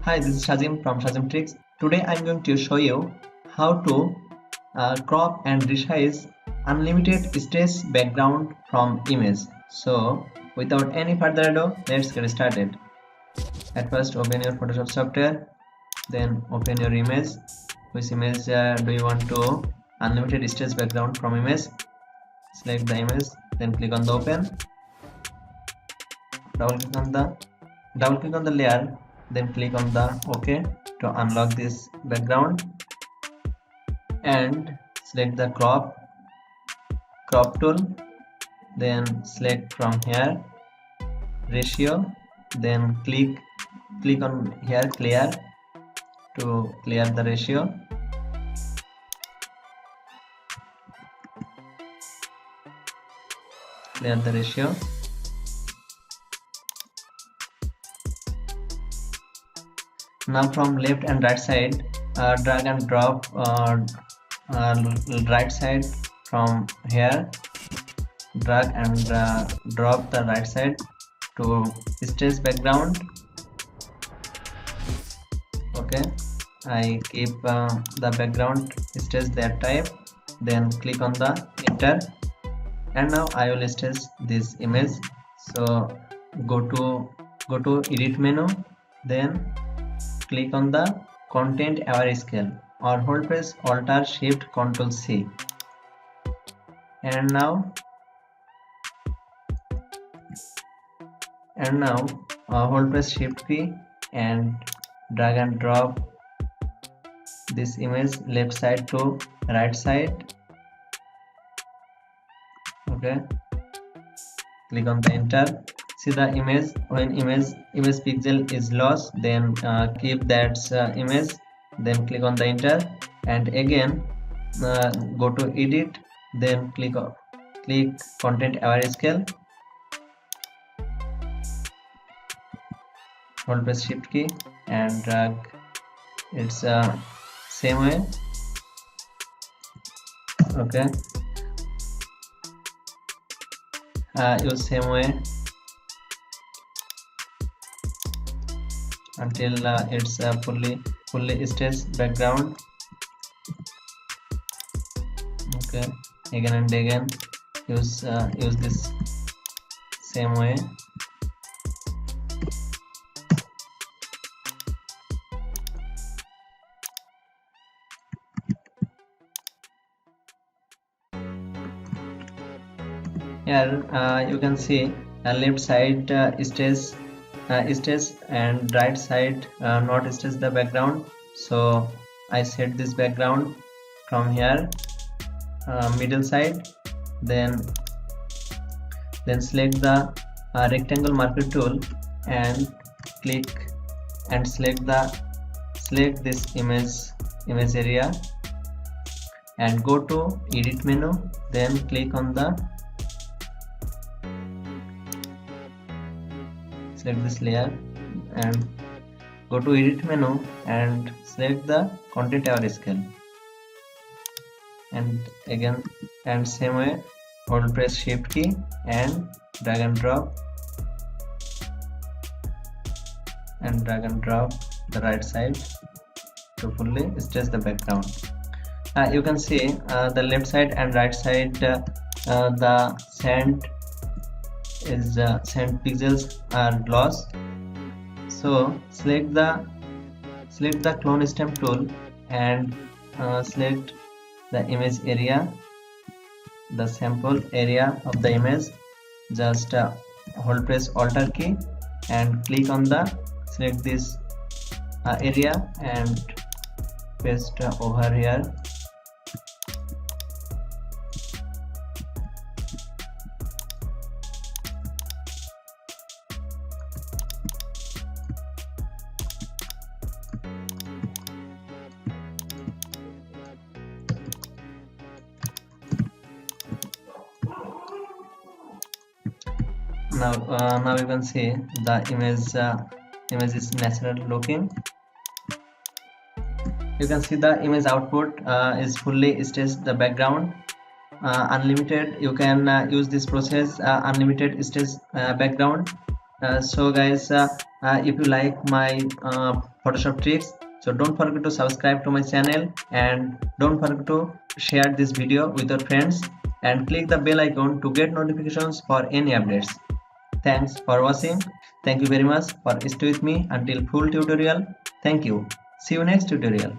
Hi, this is Shazim from Shazim Tricks. Today I'm going to show you how to crop and resize unlimited stage background from image. So without any further ado, let's get started. At first open your Photoshop software, then open your image. Which image do you want to unlimited stage background from image? Select the image, then click on the open. Double click on the layer, then click on the OK to unlock this background, and select the crop tool, then select from here ratio, then click on here clear to clear the ratio. Clear the ratio. Now from left and right side, drag and drop right side from here. Drag and drop the right side to stage background. Okay, I keep the background stage that type. Then click on the enter, and now I will stage this image. So go to edit menu, then click on the content aware scale or hold press Alt Shift Ctrl C, and now hold press Shift key and drag and drop this image left side to right side. Okay, click on the enter. See the image. When image pixel is lost, then keep that image, then click on the enter, and again go to edit, then click content aware scale, hold press shift key and drag it's same way. Okay, use same way until it's fully staged background. Okay, again and again use this same way. Here you can see left side stage and right side not stage the background. So I set this background from here middle side, then select the rectangle marker tool and click and select this image area and go to edit menu, then click on the select this layer and go to edit menu and select the content aware scale, and again and same way hold press shift key and drag and drop the right side to fully stage the background. You can see the left side and right side the sand pixels are lost. So select the clone stamp tool and select the image area, the sample area of the image. Just hold press Alt key and click on the select this area and paste over here. Now you can see the image is natural looking. You can see the image output is fully staged the background. Unlimited, you can use this process unlimited stage background So guys, if you like my Photoshop tricks, so don't forget to subscribe to my channel and don't forget to share this video with your friends and click the bell icon to get notifications for any updates. Thanks for watching. Thank you very much for stay with me until full tutorial. Thank you. See you next tutorial.